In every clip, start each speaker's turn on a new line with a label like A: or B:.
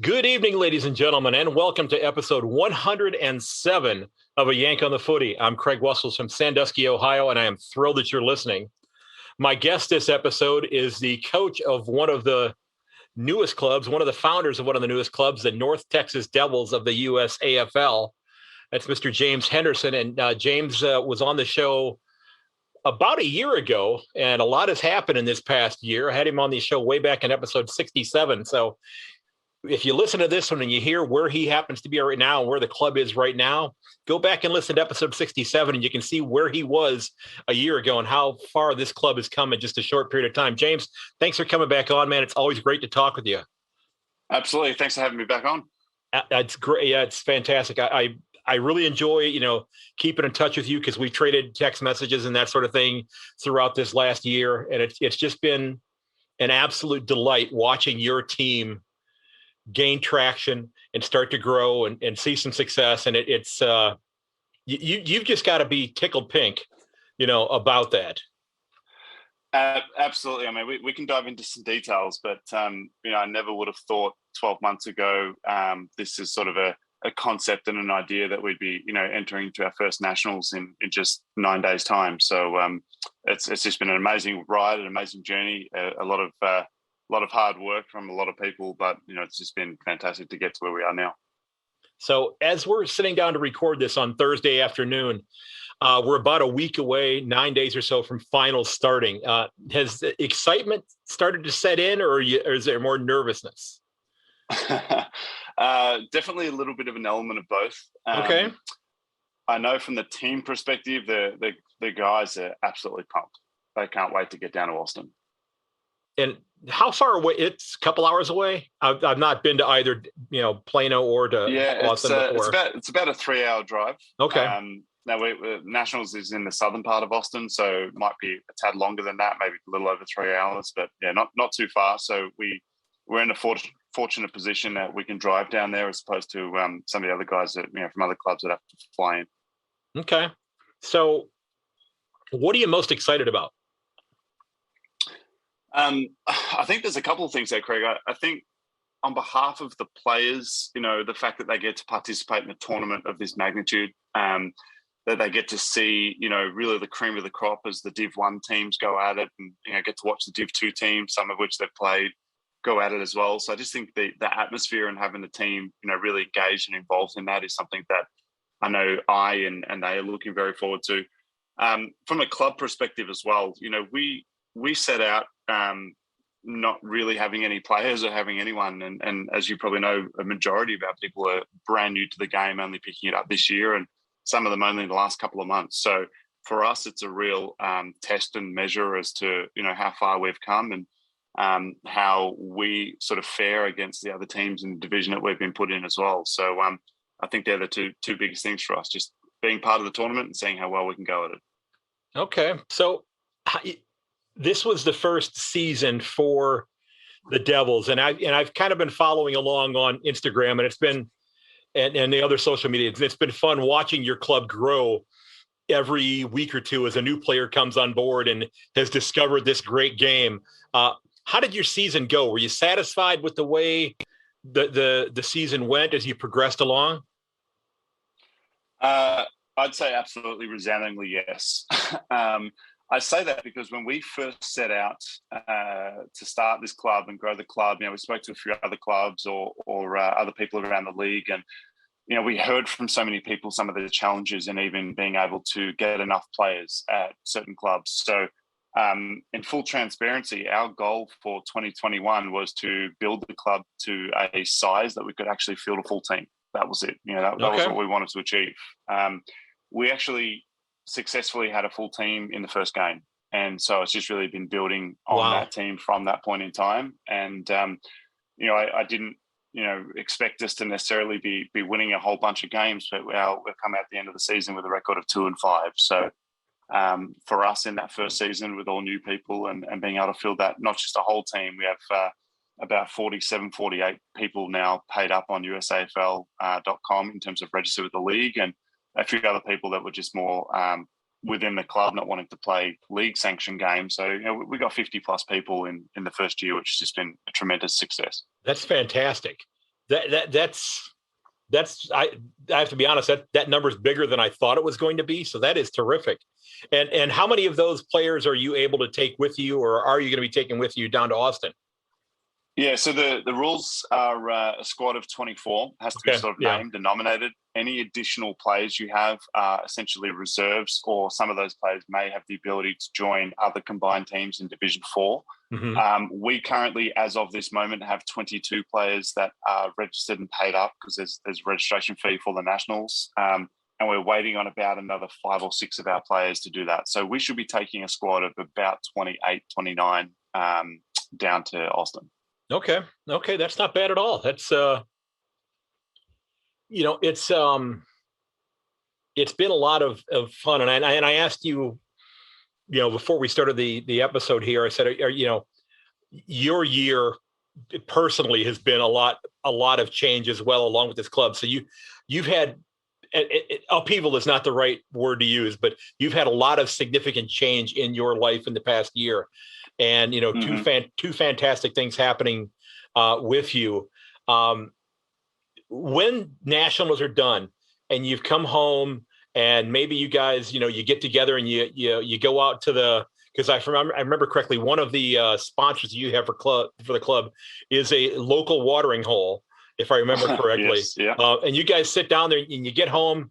A: Good evening, ladies and gentlemen, and welcome to episode 107 of A Yank on the Footy. I'm Craig Wessels from Sandusky, Ohio, and I am thrilled that you're listening. My guest this episode is the coach of one of the newest clubs, one of the founders of one of the newest clubs, the North Texas Devils of the USAFL. That's Mr. James Henderson, and James was on the show about a year ago, and a lot has happened in this past year. I had him on the show way back in episode 67, so if you listen to this one and you hear where he happens to be right now and where the club is right now, go back and listen to episode 67 and you can see where he was a year ago and how far this club has come in just a short period of time. James, thanks for coming back on, man. It's always great to talk with you.
B: Absolutely. Thanks for having me back on.
A: That's great. Yeah, it's fantastic. I really enjoy, keeping in touch with you because we've traded text messages and that sort of thing throughout this last year. And it's just been an absolute delight watching your team gain traction and start to grow and see some success. And you've just got to be tickled pink, about that.
B: Absolutely. I mean, we can dive into some details, but, I never would have thought 12 months ago, this is sort of a concept and an idea that we'd be, entering into our first nationals in just 9 days time. So it's just been an amazing ride, an amazing journey, a lot of hard work from a lot of people, but it's just been fantastic to get to where we are now.
A: So as we're sitting down to record this on Thursday afternoon, we're about a week away, 9 days or so from finals starting. Has the excitement started to set in, or is there more nervousness?
B: Definitely a little bit of an element of both.
A: Okay.
B: I know from the team perspective, the guys are absolutely pumped. They can't wait to get down to Austin.
A: And how far away? It's a couple hours away. I've not been to either, Plano or to Austin before.
B: It's about a 3-hour drive.
A: Okay.
B: Now Nationals is in the southern part of Austin, so it might be a tad longer than that, maybe a little over 3 hours, but yeah, not too far. So we're in a fortunate position that we can drive down there as opposed to some of the other guys that from other clubs that have to fly in.
A: Okay. So, what are you most excited about?
B: I think there's a couple of things there, Craig. I think on behalf of the players, the fact that they get to participate in a tournament of this magnitude, that they get to see, really the cream of the crop as the Div 1 teams go at it and, get to watch the Div 2 teams, some of which they've played, go at it as well. So I just think the atmosphere and having the team, really engaged and involved in that is something that I know I and they are looking very forward to. From a club perspective as well, we set out not really having any players or having anyone. And as you probably know, a majority of our people are brand new to the game, only picking it up this year, and some of them only in the last couple of months. So for us, it's a real test and measure as to, how far we've come and how we sort of fare against the other teams in the division that we've been put in as well. So I think they're the two biggest things for us, just being part of the tournament and seeing how well we can go at it. Okay.
A: So this was the first season for the Devils, and I've kind of been following along on Instagram, and it's been and the other social media. It's been fun watching your club grow every week or two as a new player comes on board and has discovered this great game. How did your season go? Were you satisfied with the way the season went as you progressed along?
B: I'd say absolutely resoundingly yes. I say that because when we first set out to start this club and grow the club, we spoke to a few other clubs or other people around the league, and we heard from so many people some of the challenges and even being able to get enough players at certain clubs. So, in full transparency, our goal for 2021 was to build the club to a size that we could actually field a full team. That was it. That was what we wanted to achieve. We actually successfully had a full team in the first game, and so it's just really been building on that team from that point in time. And I didn't expect us to necessarily be winning a whole bunch of games, but we've come out at the end of the season with a record of 2-5. So for us in that first season with all new people and being able to fill that, not just a whole team, we have about 47, 48 people now paid up on USAFL.com in terms of registered with the league, and a few other people that were just more within the club not wanting to play league sanctioned games. So we got 50 plus people in the first year, which has just been a tremendous success.
A: That's fantastic. That's I have to be honest, that number is bigger than I thought it was going to be. So that is terrific. And how many of those players are you able to take with you, or are you going to be taking with you down to Austin?
B: Yeah, so the rules are a squad of 24, has to be sort of named and nominated. Any additional players you have are essentially reserves, or some of those players may have the ability to join other combined teams in Division 4. Mm-hmm. We currently, as of this moment, have 22 players that are registered and paid up because there's a registration fee for the Nationals. And we're waiting on about another 5 or 6 of our players to do that. So we should be taking a squad of about 28, 29 down to Austin.
A: Okay, that's not bad at all. That's it's been a lot of fun, and I asked you, before we started the episode here, I said, your year personally has been a lot of change as well, along with this club. So you've had upheaval is not the right word to use, but you've had a lot of significant change in your life in the past year. And, mm-hmm. two fantastic things happening with you. When Nationals are done and you've come home and maybe you guys, you get together and you go out to because I remember correctly, one of the sponsors you have for the club is a local watering hole, if I remember correctly.
B: Yes, yeah.
A: And you guys sit down there and you get home,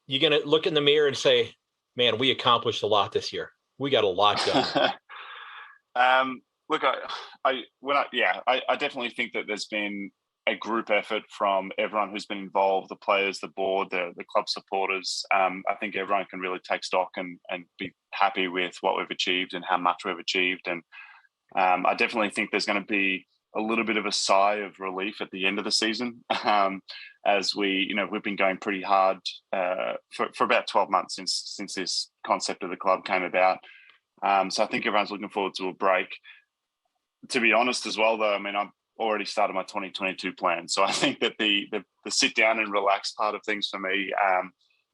A: you're going to look in the mirror and say, man, we accomplished a lot this year. We got a lot done.
B: Look, I definitely think that there's been a group effort from everyone who's been involved, the players, the board, the club supporters. I think everyone can really take stock and be happy with what we've achieved and how much we've achieved. And I definitely think there's going to be a little bit of a sigh of relief at the end of the season, as we've been going pretty hard for about 12 months since this concept of the club came about. So I think everyone's looking forward to a break. To be honest as well, though, I mean, I've already started my 2022 plan. So I think that the sit down and relax part of things for me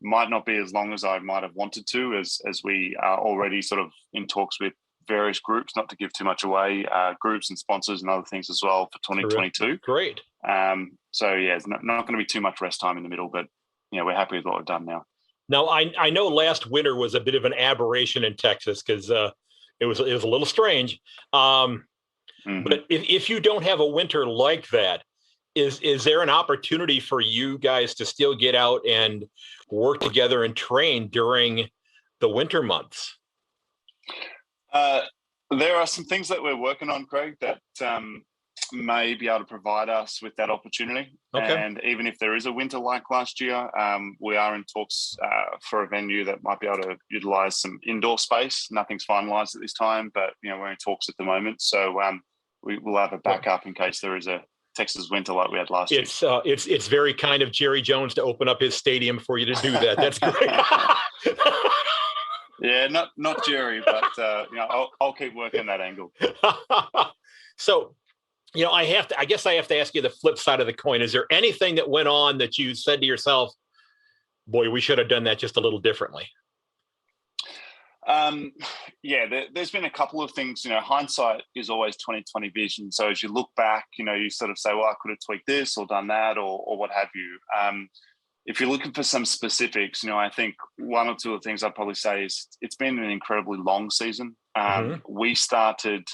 B: might not be as long as I might have wanted to, as we are already sort of in talks with various groups, not to give too much away, groups and sponsors and other things as well for 2022.
A: Great.
B: So yeah, it's not going to be too much rest time in the middle, but we're happy with what we've done now.
A: Now, I know last winter was a bit of an aberration in Texas because it was a little strange. Mm-hmm. But if you don't have a winter like that, is there an opportunity for you guys to still get out and work together and train during the winter months?
B: There are some things that we're working on, Craig, that may be able to provide us with that opportunity. Okay. And even if there is a winter like last year, we are in talks for a venue that might be able to utilize some indoor space. Nothing's finalized at this time, but we're in talks at the moment. So we will have a backup in case there is a Texas winter like we had last year.
A: It's very kind of Jerry Jones to open up his stadium for you to do that. That's great.
B: Yeah, not Jerry, but I'll keep working that angle.
A: So, I guess I have to ask you the flip side of the coin. Is there anything that went on that you said to yourself, boy, we should have done that just a little differently?
B: There's been a couple of things. Hindsight is always 20/20 vision. So as you look back, you sort of say, well, I could have tweaked this or done that or what have you. If you're looking for some specifics, I think one or two of the things I'd probably say is it's been an incredibly long season. We started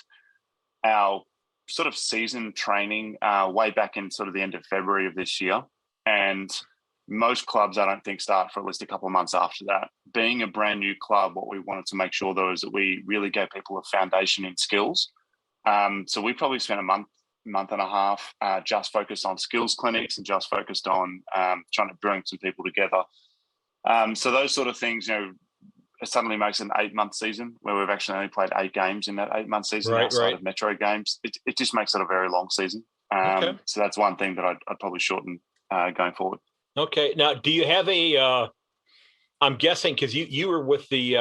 B: our sort of season training way back in sort of the end of February of this year. And most clubs, I don't think, start for at least a couple of months after that. Being a brand new club, what we wanted to make sure, though, is that we really gave people a foundation in skills. So we probably spent a month and a half just focused on skills clinics and just focused on trying to bring some people together. So those sort of things, it suddenly makes an 8-month season where we've actually only played 8 games in that 8-month season outside of Metro games. It just makes it a very long season. Okay. So that's one thing that I'd probably shorten going forward. Okay.
A: Now, do you have I'm guessing because you were with the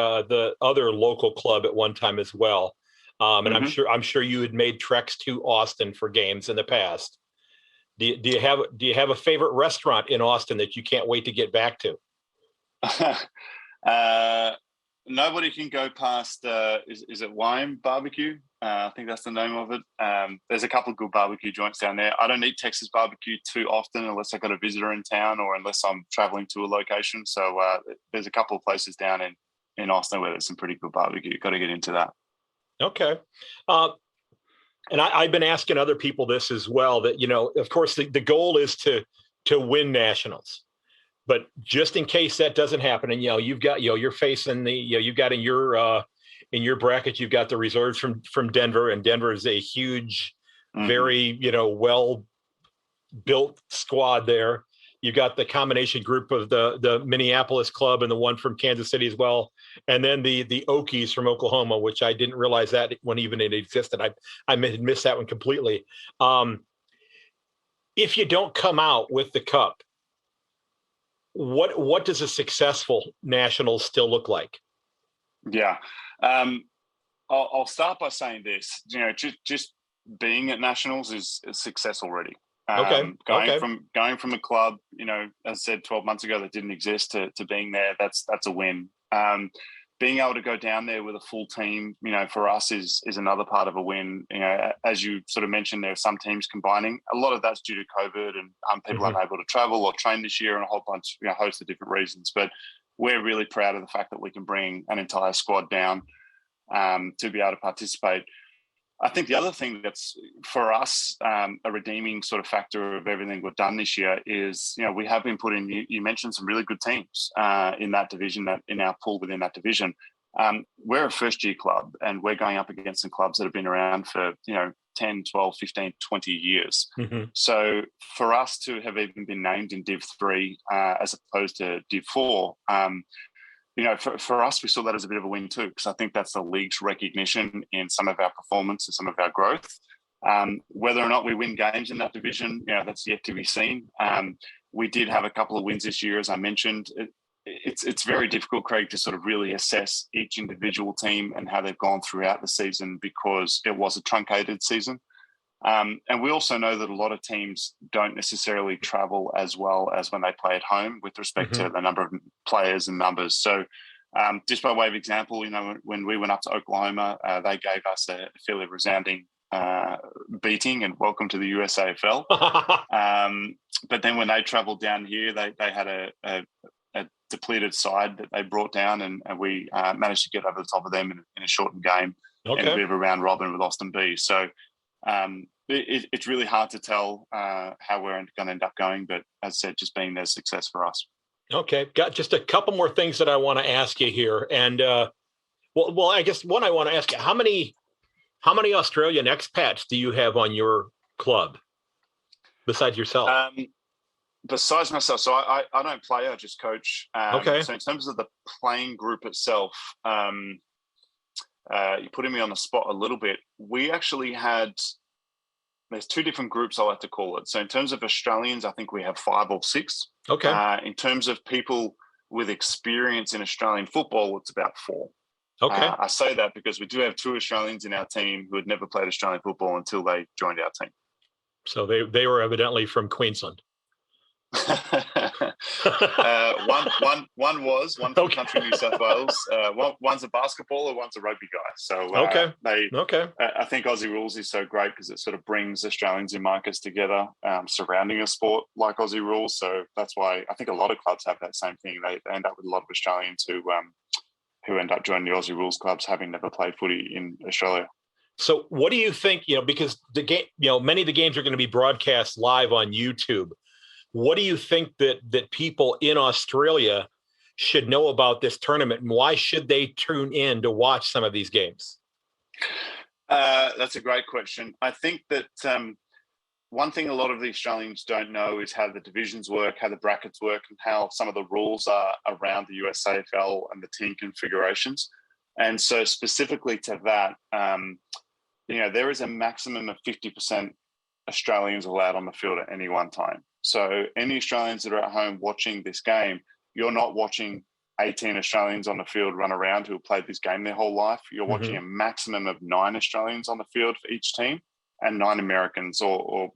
A: other local club at one time as well. And mm-hmm. I'm sure you had made treks to Austin for games in the past. Do you have a favorite restaurant in Austin that you can't wait to get back to?
B: Nobody can go past. Is it Wine Barbecue? I think that's the name of it. There's a couple of good barbecue joints down there. I don't eat Texas barbecue too often unless I've got a visitor in town or unless I'm traveling to a location. So there's a couple of places down in Austin where there's some pretty good barbecue. Got to get into that.
A: Okay. And I've been asking other people this as well, that, of course, the goal is to win nationals. But just in case that doesn't happen, and, you've got, you're facing you've got in your bracket, you've got the reserves from Denver, and Denver is a huge, very, well-built squad there. You got the combination group of the Minneapolis club and the one from Kansas City as well. And then the Okies from Oklahoma, which I didn't realize that when even it existed. I missed that one completely. If you don't come out with the cup, what does a successful Nationals still look like? Yeah.
B: I'll start by saying this, just being at Nationals is a success already. Going from a club, as I said 12 months ago that didn't exist to being there, that's a win. Being able to go down there with a full team, for us is another part of a win. As you sort of mentioned, there are some teams combining. A lot of that's due to COVID and people aren't able to travel or train this year and a whole bunch, host of different reasons. But we're really proud of the fact that we can bring an entire squad down to be able to participate. I think the other thing that's for us a redeeming sort of factor of everything we've done this year is, we have been putting, you mentioned some really good teams in that division, in our pool within that division. We're a first-year club and we're going up against some clubs that have been around for, 10, 12, 15, 20 years. So for us to have even been named in Div 3 as opposed to Div 4, for us, we saw that as a bit of a win too, because I think that's the league's recognition in some of our performance and some of our growth. Whether or not we win games in that division, that's yet to be seen. We did have a couple of wins this year, as I mentioned. It's very difficult, Craig, to sort of really assess each individual team and how they've gone throughout the season because it was a truncated season. And we also know that a lot of teams don't necessarily travel as well as when they play at home with respect to the number of players and numbers. So just by way of example, when we went up to Oklahoma, they gave us a fairly resounding beating and welcome to the USAFL. But then when they traveled down here, they had a depleted side that they brought down and we managed to get over the top of them in a shortened game and a bit of a round robin with Austin B. So it's really hard to tell how we're going to end up going, but as I said, just being their success for us. Okay,
A: got just a couple more things that I want to ask you here, and well, I guess one I want to ask you: how many Australian expats do you have on your club besides yourself?
B: Besides myself, so I don't play; I just coach. So in terms of the playing group itself, you're putting me on the spot a little bit. We actually had. There's two different groups, I like to call it. So in terms of Australians, I think we have 5 or 6. In terms of people with experience in Australian football, it's about 4. I say that because we do have 2 Australians in our team who had never played Australian football until they joined our team.
A: So they were evidently from Queensland.
B: One from country New South Wales. One's a basketballer, one's a rugby guy. So I think Aussie Rules is so great because it sort of brings Australians and Marcus together surrounding a sport like Aussie Rules. So that's why I think a lot of clubs have that same thing. They end up with a lot of Australians who end up joining the Aussie Rules clubs having never played footy in Australia.
A: So what do you think, because the game, many of the games are going to be broadcast live on YouTube. What do you think that people in Australia should know about this tournament, and why should they tune in to watch some of these games?
B: That's a great question. I think that one thing a lot of the Australians don't know is how the divisions work, how the brackets work, and how some of the rules are around the USAFL and the team configurations. And so specifically to that, there is a maximum of 50% Australians allowed on the field at any one time. So any Australians that are at home watching this game, you're not watching 18 Australians on the field run around who have played this game their whole life. You're watching a maximum of 9 Australians on the field for each team and 9 Americans or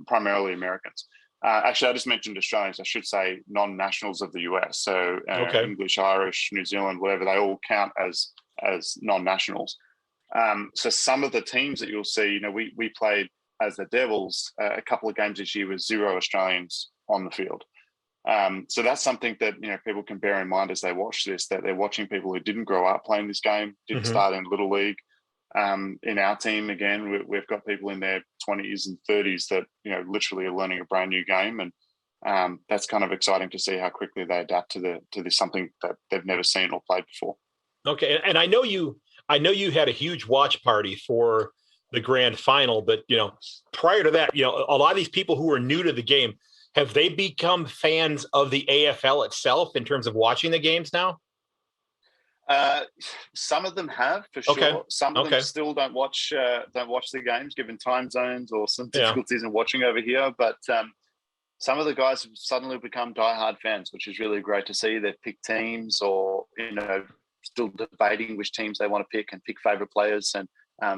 B: primarily Americans. Actually, I just mentioned Australians. I should say non-nationals of the US. So English, Irish, New Zealand, whatever, they all count as non-nationals. So some of the teams that you'll see, we played as the Devils a couple of games this year with 0 Australians on the field. So that's something that people can bear in mind as they watch this, that they're watching people who didn't grow up playing this game, didn't start in Little League. In our team, again, we've got people in their 20s and 30s that literally are learning a brand new game, and that's kind of exciting to see how quickly they adapt to this something that they've never seen or played before.
A: Okay, and I know you had a huge watch party for the grand final, but prior to that, a lot of these people who are new to the game, have they become fans of the AFL itself in terms of watching the games now?
B: Some of them have, for sure.
A: Okay.
B: Some of them still don't watch the games, given time zones or some difficulties in watching over here. But some of the guys have suddenly become diehard fans, which is really great to see. They've picked teams, or still debating which teams they want to pick and pick favorite players. And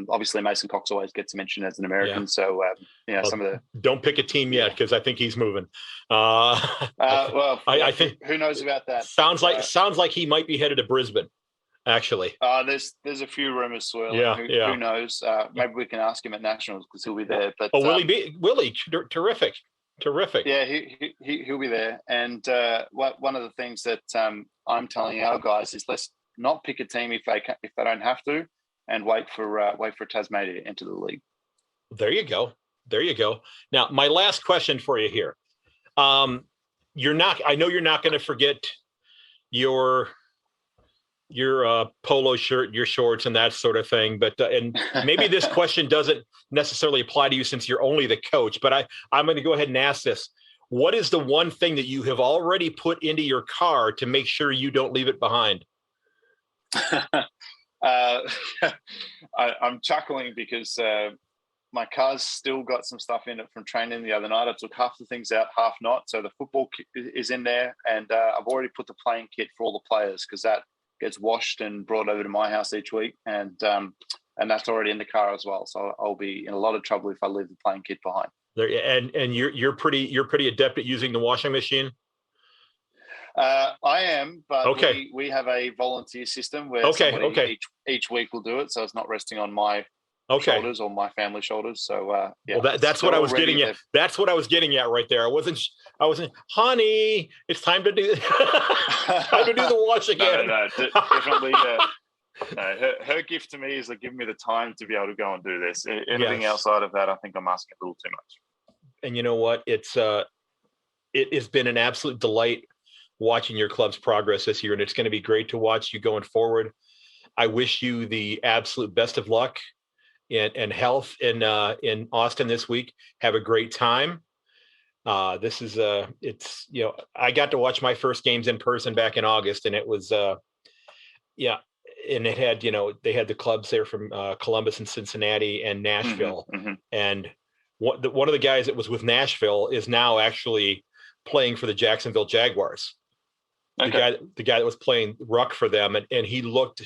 B: obviously, Mason Cox always gets mentioned as an American. So some of the
A: don't pick a team yet, because I think he's moving.
B: I think who knows about that?
A: Sounds like he might be headed to Brisbane. Actually,
B: there's a few rumors swirling. Who knows? Maybe we can ask him at Nationals, because he'll be there. But
A: will he be? Willie, terrific.
B: Yeah, he'll be there. And one of the things that I'm telling our guys is, let's not pick a team if they don't have to, and wait for Tasmania to enter the league.
A: There you go. Now, my last question for you here. I know you're not going to forget your polo shirt, your shorts, and that sort of thing. But and maybe this question doesn't necessarily apply to you since you're only the coach. But I'm going to go ahead and ask this: what is the one thing that you have already put into your car to make sure you don't leave it behind?
B: I'm chuckling because my car's still got some stuff in it from training the other night. I took half the things out, half not. So the football kit is in there, and I've already put the playing kit for all the players, because that gets washed and brought over to my house each week, and that's already in the car as well. So I'll be in a lot of trouble if I leave the playing kit behind. There,
A: and you're pretty adept at using the washing machine.
B: I am, but we have a volunteer system where each week will do it, so it's not resting on my shoulders or my family shoulders. So
A: well, that's what I was getting at. That's what I was getting at right there. I wasn't. Honey, it's time to do time to do the wash again.
B: No, definitely. Her gift to me is giving me the time to be able to go and do this. Anything outside of that, I think I'm asking a little too much.
A: And you know what? It has been an absolute delight watching your club's progress this year, and it's going to be great to watch you going forward. I wish you the absolute best of luck and health in Austin this week. Have a great time. This is I got to watch my first games in person back in August, and it was and it had they had the clubs there from Columbus and Cincinnati and Nashville, and one of the guys that was with Nashville is now actually playing for the Jacksonville Jaguars. Okay. The guy that was playing ruck for them, and he looked.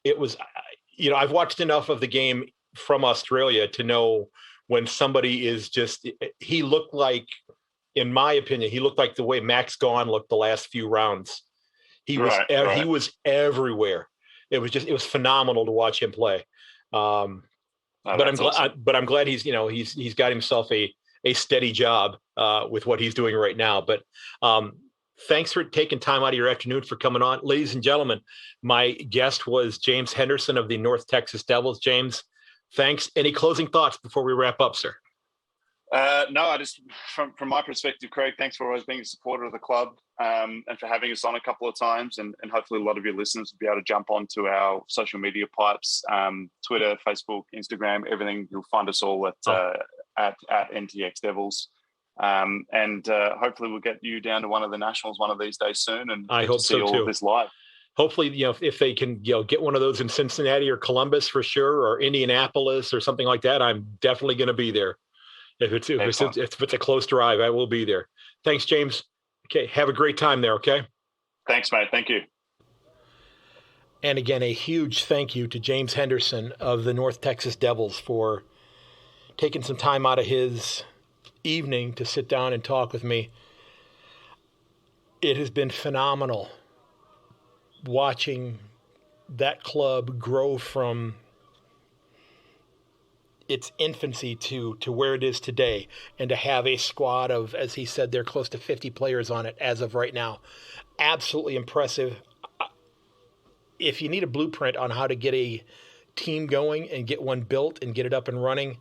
A: It was, I've watched enough of the game from Australia to know when somebody is just. He looked like, in my opinion, he looked like the way Max Gawn looked the last few rounds. He was everywhere. It was phenomenal to watch him play. But I'm glad he's he's got himself a steady job with what he's doing right now. But thanks for taking time out of your afternoon for coming on. Ladies and gentlemen, my guest was James Henderson of the North Texas Devils. James, thanks. Any closing thoughts before we wrap up, sir?
B: No, I just, from my perspective, Craig, thanks for always being a supporter of the club and for having us on a couple of times. And hopefully a lot of your listeners will be able to jump onto our social media pipes, Twitter, Facebook, Instagram, everything. You'll find us all at NTX Devils. And hopefully we'll get you down to one of the Nationals one of these days soon. And
A: I hope
B: see
A: so
B: all
A: too.
B: Of this live.
A: Hopefully, if they can, get one of those in Cincinnati or Columbus for sure, or Indianapolis or something like that, I'm definitely going to be there. If it's a close drive, I will be there. Thanks, James. Okay, have a great time there, okay?
B: Thanks, mate. Thank you.
A: And again, a huge thank you to James Henderson of the North Texas Devils for taking some time out of his evening to sit down and talk with me. It has been phenomenal watching that club grow from
C: its infancy to where it is today, and to have a squad of, as he said, they're close to 50 players on it as of right now. Absolutely impressive. If you need a blueprint on how to get a team going and get one built and get it up and running,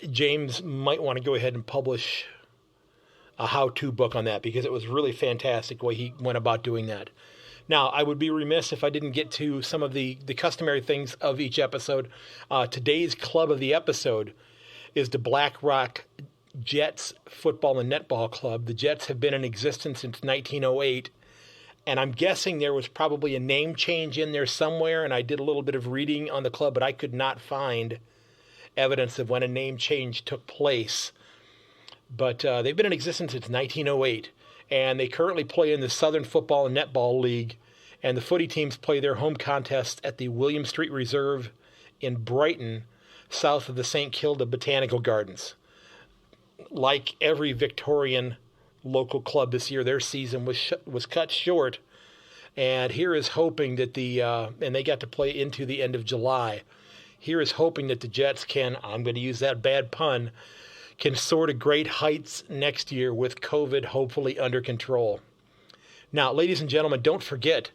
C: James might want to go ahead and publish a how-to book on that, because it was really fantastic the way he went about doing that. Now, I would be remiss if I didn't get to some of the customary things of each episode. Today's club of the episode is the Black Rock Jets Football and Netball Club. The Jets have been in existence since 1908, and I'm guessing there was probably a name change in there somewhere, and I did a little bit of reading on the club, but I could not find evidence of when a name change took place. But they've been in existence since 1908, and they currently play in the Southern Football and Netball League, and the footy teams play their home contests at the William Street Reserve in Brighton, south of the St. Kilda Botanical Gardens. Like every Victorian local club this year, their season was cut short, and here is hoping that and they got to play into the end of July. Here is hoping that the Jets can, I'm going to use that bad pun, can soar to great heights next year with COVID hopefully under control. Now, ladies and gentlemen, don't forget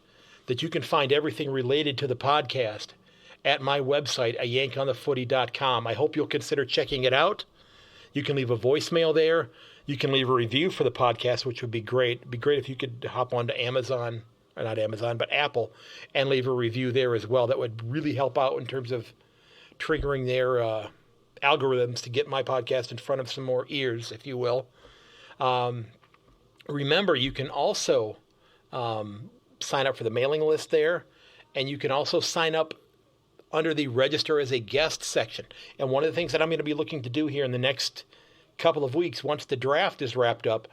C: that you can find everything related to the podcast at my website, ayankonthefooty.com. I hope you'll consider checking it out. You can leave a voicemail there. You can leave a review for the podcast, which would be great. It'd be great if you could hop onto Amazon, or not Amazon, but Apple, and leave a review there as well. That would really help out in terms of triggering their algorithms to get my podcast in front of some more ears, if you will. Remember, you can also sign up for the mailing list there, and you can also sign up under the register as a guest section. And one of the things that I'm going to be looking to do here in the next couple of weeks, once the draft is wrapped up,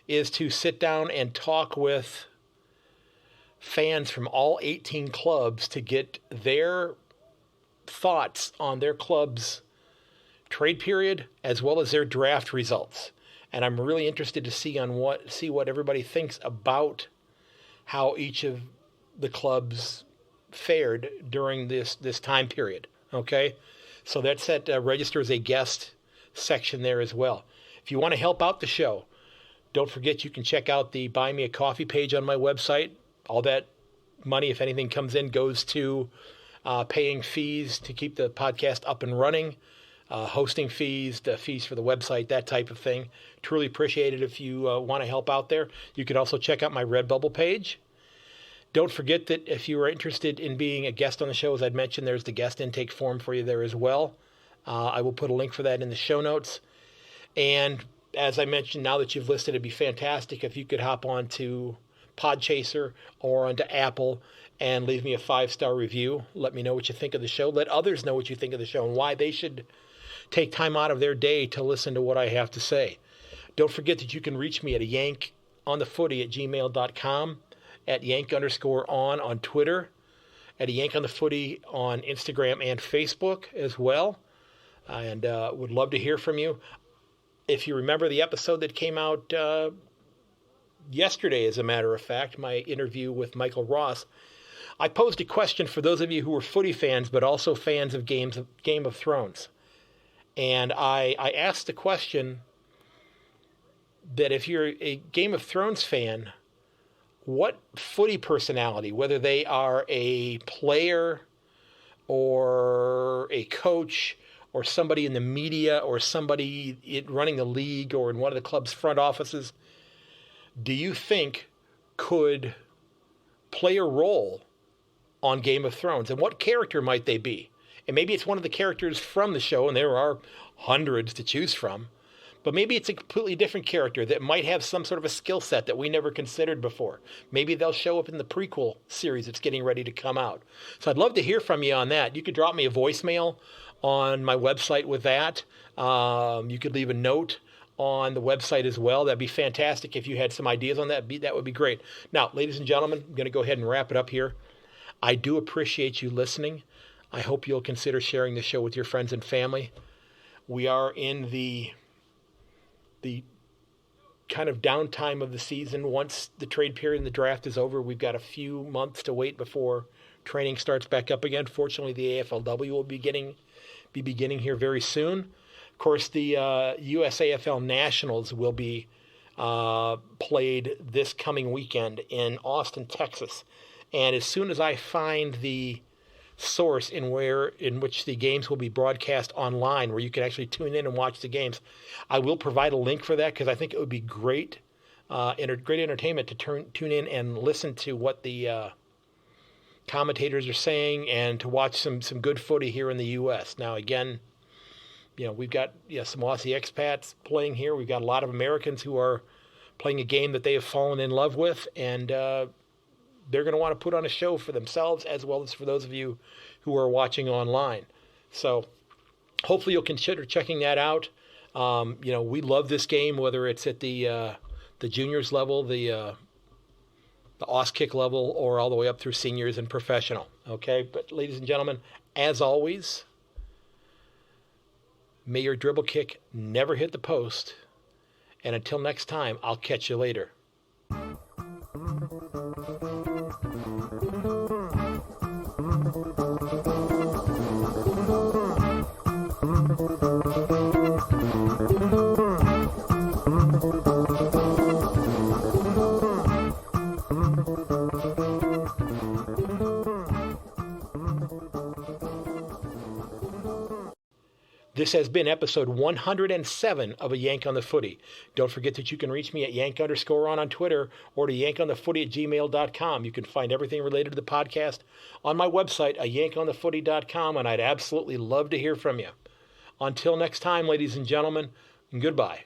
C: is to sit down and talk with fans from all 18 clubs to get their thoughts on their club's trade period as well as their draft results. And I'm really interested to see what everybody thinks about how each of the clubs fared during this time period. Okay, so that's at register as a guest section there as well. If you want to help out the show, don't forget you can check out the Buy Me a Coffee page on my website. All that money, if anything comes in, goes to paying fees to keep the podcast up and running, hosting fees, the fees for the website, that type of thing. Truly appreciate it if you want to help out there. You can also check out my Redbubble page. Don't forget that if you are interested in being a guest on the show, as I'd mentioned, there's the guest intake form for you there as well. I will put a link for that in the show notes. And as I mentioned, now that you've listed, it'd be fantastic if you could hop on to Podchaser or onto Apple and leave me a 5-star review. Let me know what you think of the show. Let others know what you think of the show and why they should take time out of their day to listen to what I have to say. Don't forget that you can reach me at ayankonthefooty@gmail.com, at yank_on on Twitter, at ayankonthefooty on Instagram and Facebook as well. And would love to hear from you. If you remember the episode that came out yesterday, as a matter of fact, my interview with Michael Ross, I posed a question for those of you who were footy fans, but also fans of Game of Thrones. And I asked the question that if you're a Game of Thrones fan, what footy personality, whether they are a player or a coach or somebody in the media or somebody running the league or in one of the club's front offices, do you think could play a role on Game of Thrones? And what character might they be? And maybe it's one of the characters from the show, and there are hundreds to choose from, but maybe it's a completely different character that might have some sort of a skill set that we never considered before. Maybe they'll show up in the prequel series that's getting ready to come out. So I'd love to hear from you on that. You could drop me a voicemail on my website with that. You could leave a note on the website as well. That'd be fantastic if you had some ideas on that. That would be great. Now, ladies and gentlemen, I'm going to go ahead and wrap it up here. I do appreciate you listening. I hope you'll consider sharing the show with your friends and family. We are in the kind of downtime of the season. Once the trade period and the draft is over, we've got a few months to wait before training starts back up again. Fortunately, the AFLW will be be beginning here very soon. Of course, the USAFL Nationals will be played this coming weekend in Austin, Texas. And as soon as I find the source in which the games will be broadcast online, where you can actually tune in and watch the games, I will provide a link for that, because I think it would be great entertainment to tune in and listen to what the commentators are saying, and to watch some good footy here in the U.S. Now, again, we've got some Aussie expats playing here. We've got a lot of Americans who are playing a game that they have fallen in love with, and they're going to want to put on a show for themselves as well as for those of you who are watching online. So hopefully you'll consider checking that out. We love this game, whether it's at the juniors level, the Auskick level, or all the way up through seniors and professional. Okay, but ladies and gentlemen, as always, may your dribble kick never hit the post. And until next time, I'll catch you later. This has been episode 107 of A Yank on the Footy. Don't forget that you can reach me at yank_on Twitter, or to yankonthefooty@gmail.com. You can find everything related to the podcast on my website, yankonthefooty.com, and I'd absolutely love to hear from you. Until next time, ladies and gentlemen, goodbye.